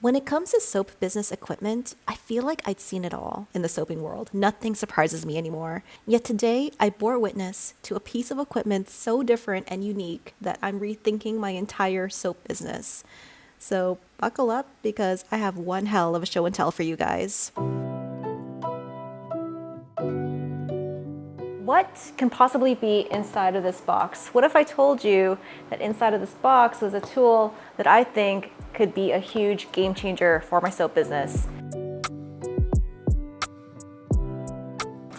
When it comes to soap business equipment, I feel like I'd seen it all in the soaping world. Nothing surprises me anymore. Yet today, I bore witness to a piece of equipment so different and unique that I'm rethinking my entire soap business. So buckle up because I have one hell of a show and tell for you guys. What can possibly be inside of this box? What if I told you that inside of this box was a tool that I think could be a huge game changer for my soap business?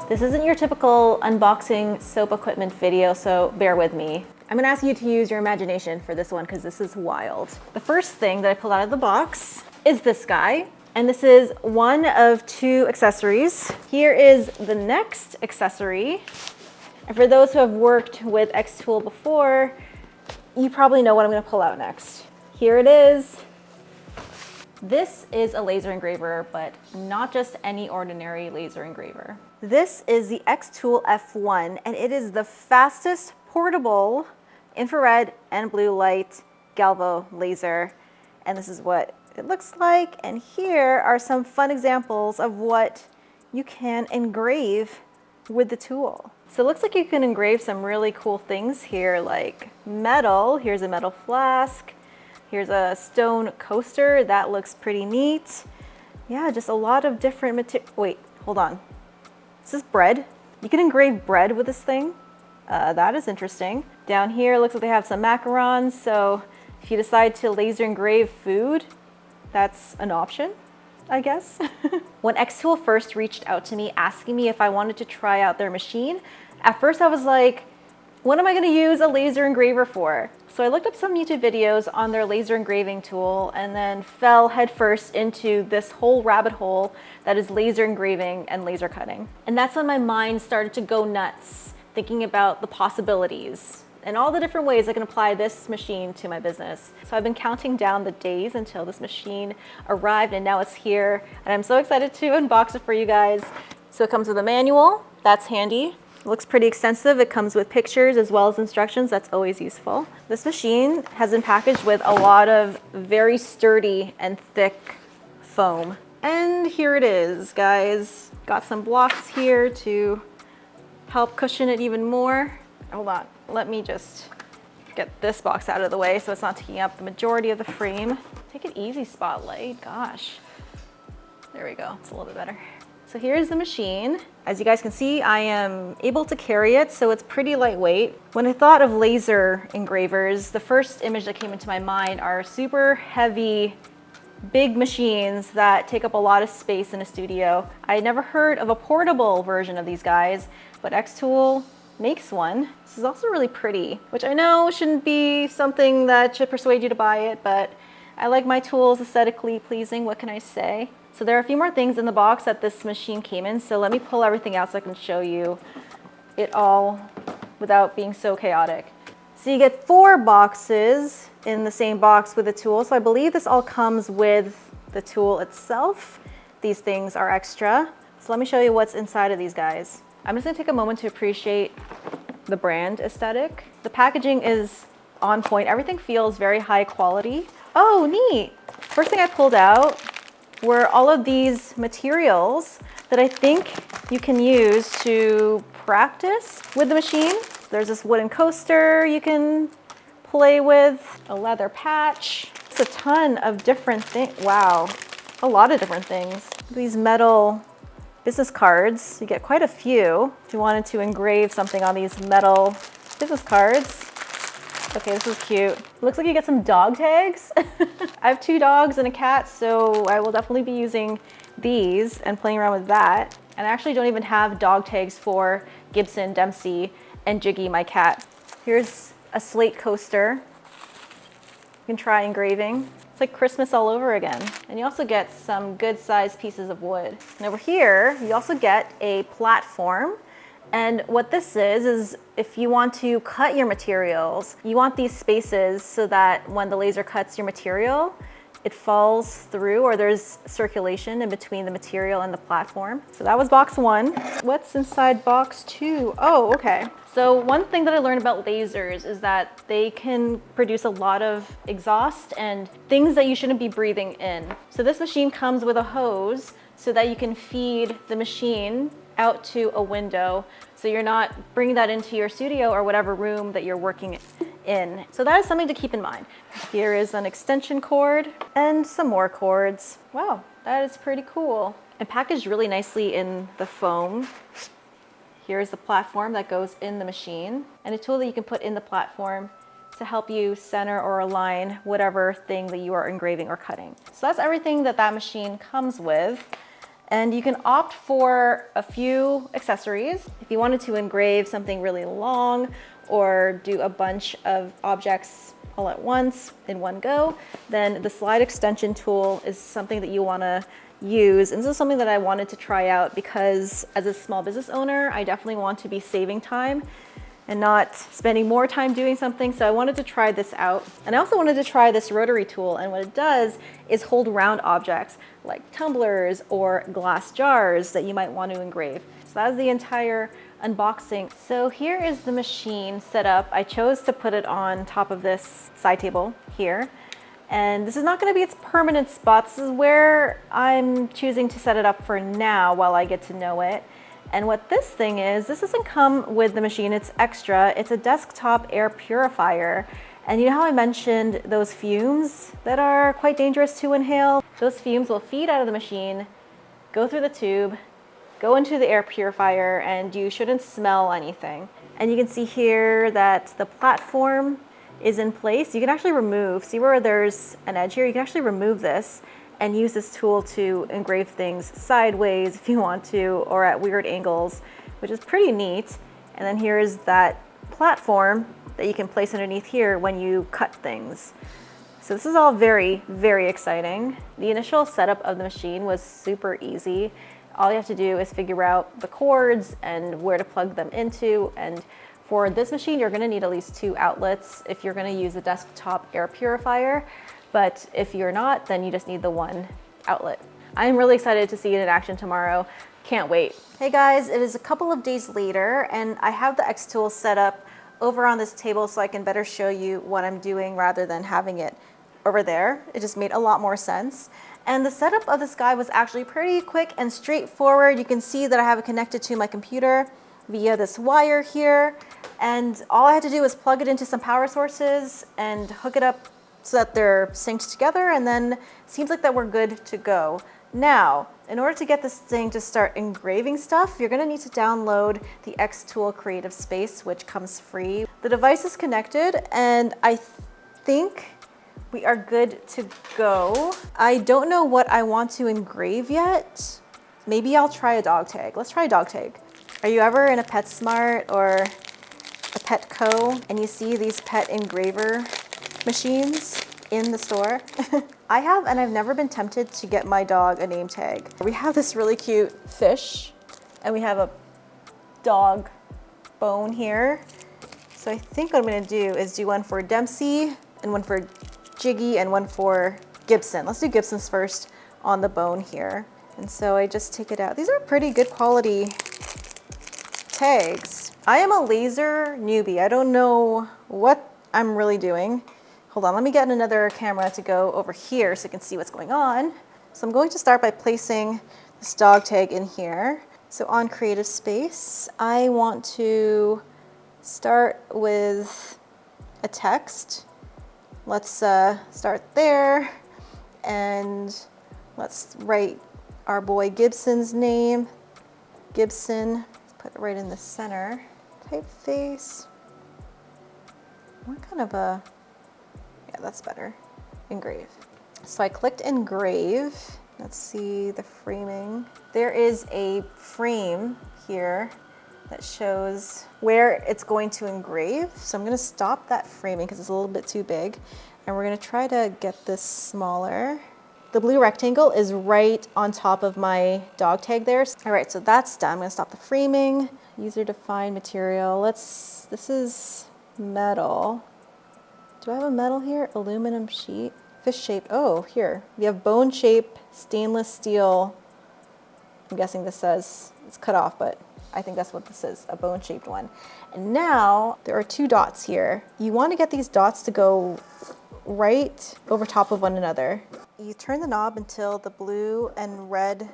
This isn't your typical unboxing soap equipment video, so bear with me. I'm gonna ask you to use your imagination for this one because this is wild. The first thing that I pulled out of the box is this guy. And this is one of two accessories. Here is the next accessory. And for those who have worked with xTool before, you probably know what I'm gonna pull out next. Here it is. This is a laser engraver, but not just any ordinary laser engraver. This is the xTool F1, and it is the fastest portable infrared and blue light galvo laser. And this is what it looks like, and here are some fun examples of what you can engrave with the tool. So it looks like you can engrave some really cool things here, like metal. Here's a metal flask. Here's a stone coaster. That looks pretty neat. Yeah, just a lot of different material. Wait, hold on. Is this bread? You can engrave bread with this thing. That is interesting. Down here, looks like they have some macarons. So if you decide to laser engrave food, that's an option, I guess. When xTool first reached out to me asking me if I wanted to try out their machine, at first I was like, what am I gonna use a laser engraver for? So I looked up some YouTube videos on their laser engraving tool and then fell headfirst into this whole rabbit hole that is laser engraving and laser cutting. And that's when my mind started to go nuts, thinking about the possibilities and all the different ways I can apply this machine to my business. So I've been counting down the days until this machine arrived, and now it's here. And I'm so excited to unbox it for you guys. So it comes with a manual, that's handy. It looks pretty extensive. It comes with pictures as well as instructions. That's always useful. This machine has been packaged with a lot of very sturdy and thick foam. And here it is, guys. Got some blocks here to help cushion it even more. Hold on, let me just get this box out of the way so it's not taking up the majority of the frame. Take it easy, Spotlight, gosh. There we go, it's a little bit better. So here's the machine. As you guys can see, I am able to carry it, so it's pretty lightweight. When I thought of laser engravers, the first image that came into my mind are super heavy, big machines that take up a lot of space in a studio. I had never heard of a portable version of these guys, but xTool makes one. This is also really pretty, which I know shouldn't be something that should persuade you to buy it, but I like my tools aesthetically pleasing, what can I say? So there are a few more things in the box that this machine came in, so let me pull everything out so I can show you it all without being so chaotic. So you get 4 boxes in the same box with the tool, so I believe this all comes with the tool itself. These things are extra. So let me show you what's inside of these guys. I'm just gonna take a moment to appreciate the brand aesthetic. The packaging is on point. Everything feels very high quality. Oh, neat. First thing I pulled out were all of these materials that I think you can use to practice with the machine. There's this wooden coaster you can play with, a leather patch. It's a ton of different things. Wow, a lot of different things. These metal business cards, you get quite a few if you wanted to engrave something on these metal business cards. Okay, this is cute. Looks like you get some dog tags. I have 2 dogs and a cat, so I will definitely be using these and playing around with that. And I actually don't even have dog tags for Gibson, Dempsey, and Jiggy, my cat. Here's a slate coaster. You can try engraving. It's like Christmas all over again. And you also get some good sized pieces of wood. And over here, you also get a platform. And what this is if you want to cut your materials, you want these spaces so that when the laser cuts your material, it falls through, or there's circulation in between the material and the platform. So that was box 1. What's inside box 2? Oh, okay. So one thing that I learned about lasers is that they can produce a lot of exhaust and things that you shouldn't be breathing in. So this machine comes with a hose so that you can feed the machine out to a window, so you're not bringing that into your studio or whatever room that you're working in. So that is something to keep in mind. Here is an extension cord and some more cords. Wow, that is pretty cool. And packaged really nicely in the foam. Here's the platform that goes in the machine, and a tool that you can put in the platform to help you center or align whatever thing that you are engraving or cutting. So that's everything that that machine comes with. And you can opt for a few accessories. If you wanted to engrave something really long or do a bunch of objects all at once in one go, then the slide extension tool is something that you want to use. And this is something that I wanted to try out because as a small business owner, I definitely want to be saving time and not spending more time doing something. So I wanted to try this out. And I also wanted to try this rotary tool. And what it does is hold round objects like tumblers or glass jars that you might want to engrave. So that is the entire unboxing. So here is the machine set up. I chose to put it on top of this side table here. And this is not going to be its permanent spot. This is where I'm choosing to set it up for now while I get to know it. And what this thing is, this doesn't come with the machine, it's extra. It's a desktop air purifier. And you know how I mentioned those fumes that are quite dangerous to inhale? Those fumes will feed out of the machine, go through the tube, go into the air purifier, and you shouldn't smell anything. And you can see here that the platform is in place. You can actually remove, see where there's an edge here? You can actually remove this and use this tool to engrave things sideways if you want to, or at weird angles, which is pretty neat. And then here's that platform that you can place underneath here when you cut things. So this is all very, very exciting. The initial setup of the machine was super easy. All you have to do is figure out the cords and where to plug them into. And for this machine, you're gonna need at least 2 outlets if you're gonna use a desktop air purifier. But if you're not, then you just need the 1 outlet. I'm really excited to see it in action tomorrow. Can't wait. Hey guys, it is a couple of days later and I have the xTool set up over on this table so I can better show you what I'm doing rather than having it over there. It just made a lot more sense. And the setup of this guy was actually pretty quick and straightforward. You can see that I have it connected to my computer via this wire here. And all I had to do was plug it into some power sources and hook it up so that they're synced together, and then it seems like that we're good to go. Now, in order to get this thing to start engraving stuff, you're gonna need to download the xTool Creative Space, which comes free. The device is connected, and I think we are good to go. I don't know what I want to engrave yet. Maybe I'll try a dog tag. Let's try a dog tag. Are you ever in a PetSmart or a Petco and you see these pet engraver machines in the store? I have, and I've never been tempted to get my dog a name tag. We have this really cute fish and we have a dog bone here. So I think what I'm gonna do is do one for Dempsey and one for Jiggy and one for Gibson. Let's do Gibson's first on the bone here. And so I just take it out. These are pretty good quality tags. I am a laser newbie. I don't know what I'm really doing. Hold on, let me get another camera to go over here so you can see what's going on. So I'm going to start by placing this dog tag in here. So on Creative Space, I want to start with a text. Let's start there and let's write our boy Gibson's name. Gibson, put it right in the center. Typeface. What kind of a, yeah, that's better. Engrave. So I clicked engrave. Let's see the framing. There is a frame here that shows where it's going to engrave. So I'm gonna stop that framing because it's a little bit too big. And we're gonna try to get this smaller. The blue rectangle is right on top of my dog tag there. All right, so that's done. I'm gonna stop the framing. User defined material. This is metal. Do I have a metal here? Aluminum sheet. fish shape. Oh, here. We have bone shape stainless steel. I'm guessing this says it's cut off, but I think that's what this is, a bone shaped one. And now there are 2 dots here. You want to get these dots to go right over top of one another. You turn the knob until the blue and red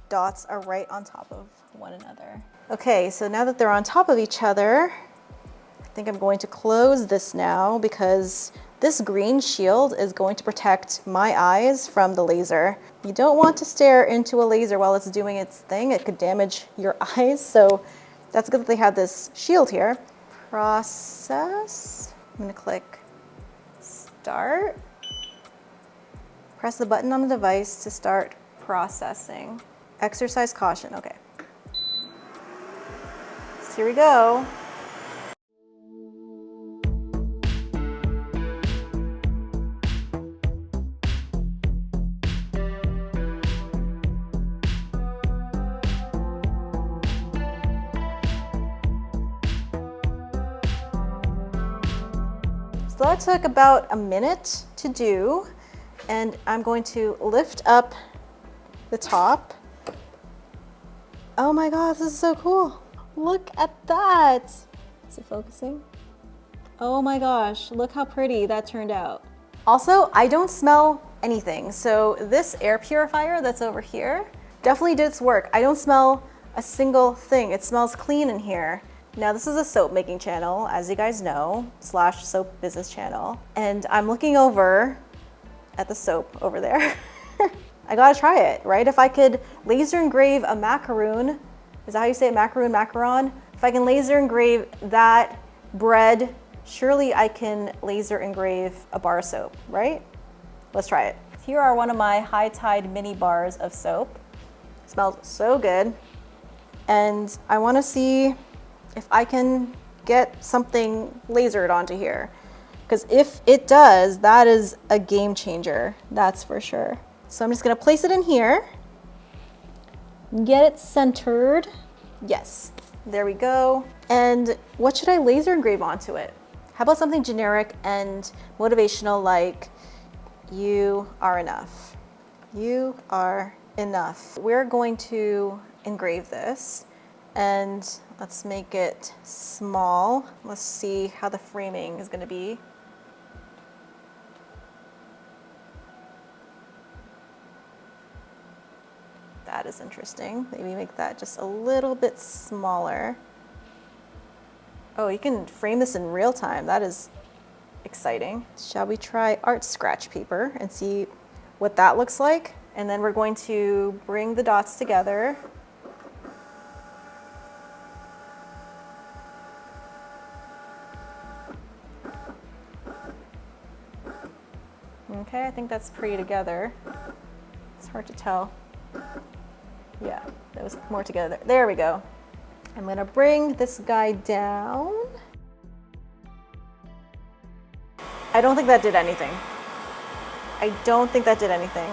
dots are right on top of one another. Okay, so now that they're on top of each other, I think I'm going to close this now because this green shield is going to protect my eyes from the laser. You don't want to stare into a laser while it's doing its thing. It could damage your eyes, so that's good that they have this shield here. Process. I'm gonna click start. Press the button on the device to start processing. Exercise caution, okay. So here we go. So that took about a minute to do, and I'm going to lift up the top. Oh my gosh, this is so cool. Look at that. Is it focusing? Oh my gosh, look how pretty that turned out. Also, I don't smell anything. So this air purifier that's over here definitely did its work. I don't smell a single thing. It smells clean in here. Now this is a soap making channel, as you guys know, / soap business channel. And I'm looking over at the soap over there. I gotta try it, right? If I could laser engrave a macaroon, is that how you say it, macaron? If I can laser engrave that bread, surely I can laser engrave a bar of soap, right? Let's try it. Here are one of my High Tide mini bars of soap. It smells so good. And I wanna see if I can get something lasered onto here. Because if it does, that is a game changer, that's for sure. So I'm just gonna place it in here, get it centered. Yes, there we go. And what should I laser engrave onto it? How about something generic and motivational like, you are enough. You are enough. We're going to engrave this, and let's make it small. Let's see how the framing is gonna be. That is interesting. Maybe make that just a little bit smaller. Oh, you can frame this in real time. That is exciting. Shall we try art scratch paper and see what that looks like? And then we're going to bring the dots together. Okay, I think that's pretty together. It's hard to tell. Yeah, that was more together. There we go. I'm gonna bring this guy down. I don't think that did anything. I don't think that did anything.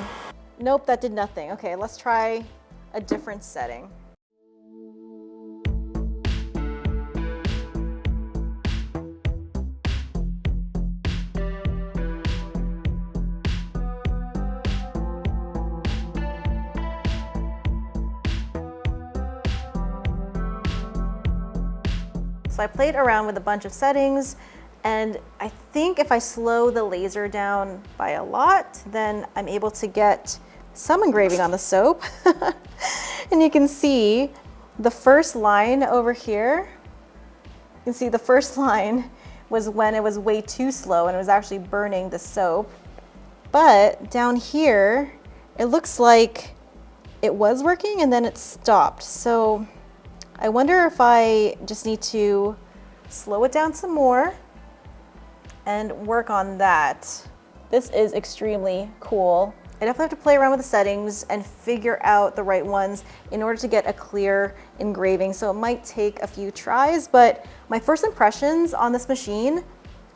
Nope, that did nothing. Okay, let's try a different setting. So I played around with a bunch of settings, and I think if I slow the laser down by a lot, then I'm able to get some engraving on the soap. And you can see the first line over here. You can see the first line was when it was way too slow and it was actually burning the soap. But down here, it looks like it was working and then it stopped. So I wonder if I just need to slow it down some more and work on that. This is extremely cool. I definitely have to play around with the settings and figure out the right ones in order to get a clear engraving. So it might take a few tries, but my first impressions on this machine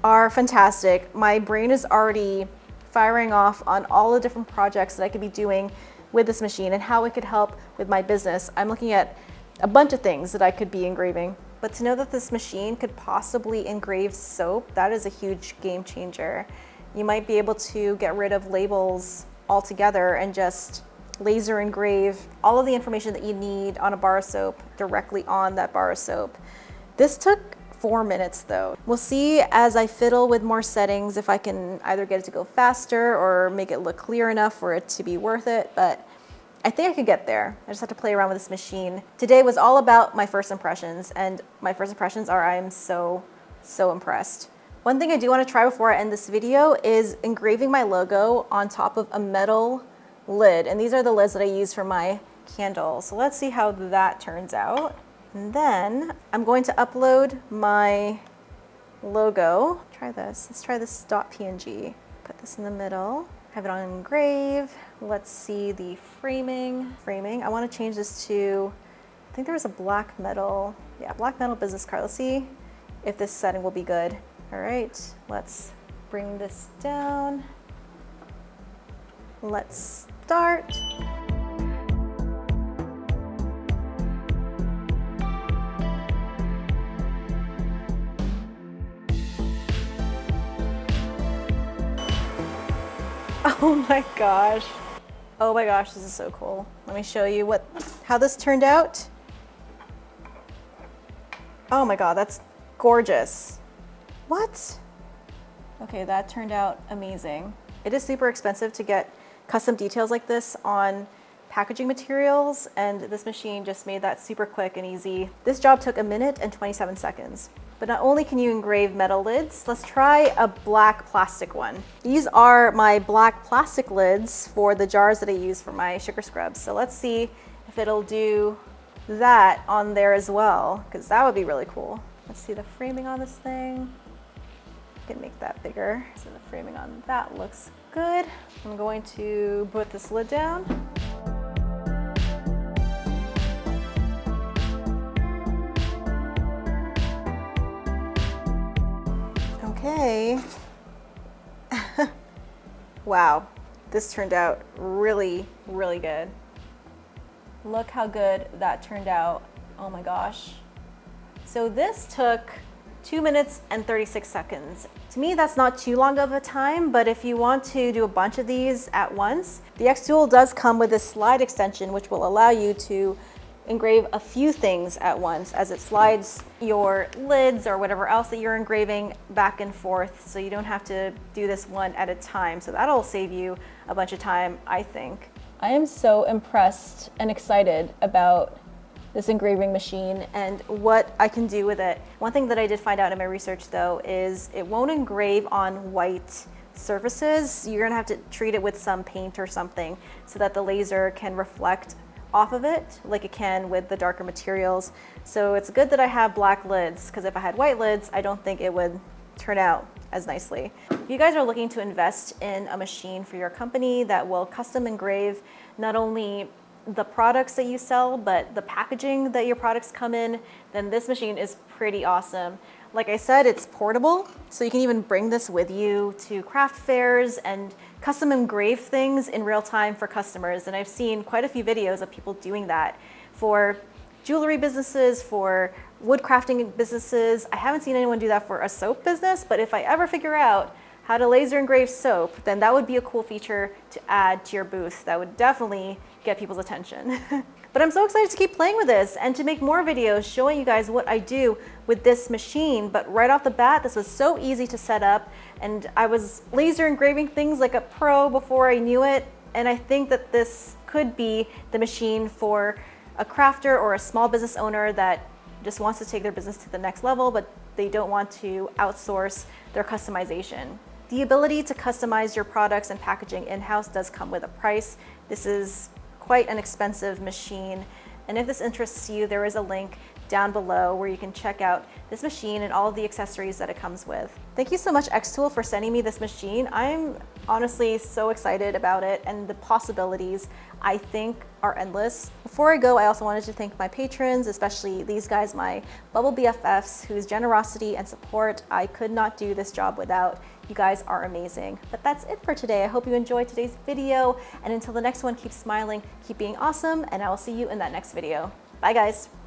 are fantastic. My brain is already firing off on all the different projects that I could be doing with this machine and how it could help with my business. I'm looking at a bunch of things that I could be engraving. But to know that this machine could possibly engrave soap, that is a huge game changer. You might be able to get rid of labels altogether and just laser engrave all of the information that you need on a bar of soap directly on that bar of soap. This took 4 minutes though. We'll see as I fiddle with more settings if I can either get it to go faster or make it look clear enough for it to be worth it, but I think I could get there. I just have to play around with this machine. Today was all about my first impressions, and my first impressions are I'm so impressed. One thing I do want to try before I end this video is engraving my logo on top of a metal lid, and these are the lids that I use for my candle. So let's see how that turns out. And then I'm going to upload my logo. Try this. Let's try this .png. Put this in the middle. Have it on engrave. Let's see the framing. I want to change this to, I think there was a black metal. Yeah, black metal business card. Let's see if this setting will be good. All right, let's bring this down. Let's start. Oh my gosh. Oh my gosh, this is so cool. Let me show you how this turned out. Oh my God, that's gorgeous. What? Okay, that turned out amazing. It is super expensive to get custom details like this on packaging materials, and this machine just made that super quick and easy. This job took 1 minute and 27 seconds. But not only can you engrave metal lids, let's try a black plastic one. These are my black plastic lids for the jars that I use for my sugar scrubs. So let's see if it'll do that on there as well, because that would be really cool. Let's see the framing on this thing. I can make that bigger. So the framing on that looks good. I'm going to put this lid down. Okay. Wow, this turned out really good. Look how good that turned out. Oh my gosh. So this took 2 minutes and 36 seconds. To me, that's not too long of a time, but if you want to do a bunch of these at once, the xTool does come with a slide extension, which will allow you to engrave a few things at once as it slides your lids or whatever else that you're engraving back and forth, so you don't have to do this one at a time. So that'll save you a bunch of time, I think. I am so impressed and excited about this engraving machine and what I can do with it. One thing that I did find out in my research though is it won't engrave on white surfaces. You're gonna have to treat it with some paint or something so that the laser can reflect off of it like it can with the darker materials. So it's good that I have black lids, because if I had white lids, I don't think it would turn out as nicely. If you guys are looking to invest in a machine for your company that will custom engrave not only the products that you sell, but the packaging that your products come in, then this machine is pretty awesome. Like I said, it's portable, so you can even bring this with you to craft fairs and custom engrave things in real time for customers. And I've seen quite a few videos of people doing that for jewelry businesses, for wood crafting businesses. I haven't seen anyone do that for a soap business, but if I ever figure out how to laser engrave soap, then that would be a cool feature to add to your booth. That would definitely get people's attention. But I'm so excited to keep playing with this and to make more videos showing you guys what I do with this machine. But right off the bat, this was so easy to set up, and I was laser engraving things like a pro before I knew it. And I think that this could be the machine for a crafter or a small business owner that just wants to take their business to the next level, but they don't want to outsource their customization. The ability to customize your products and packaging in-house does come with a price. This is quite an expensive machine. And if this interests you, there is a link down below where you can check out this machine and all of the accessories that it comes with. Thank you so much, xTool, for sending me this machine. I'm honestly so excited about it, and the possibilities I think are endless. Before I go, I also wanted to thank my patrons, especially these guys, my Bubble BFFs, whose generosity and support I could not do this job without. You guys are amazing. But that's it for today. I hope you enjoyed today's video, and until the next one, keep smiling, keep being awesome, and I will see you in that next video. Bye guys.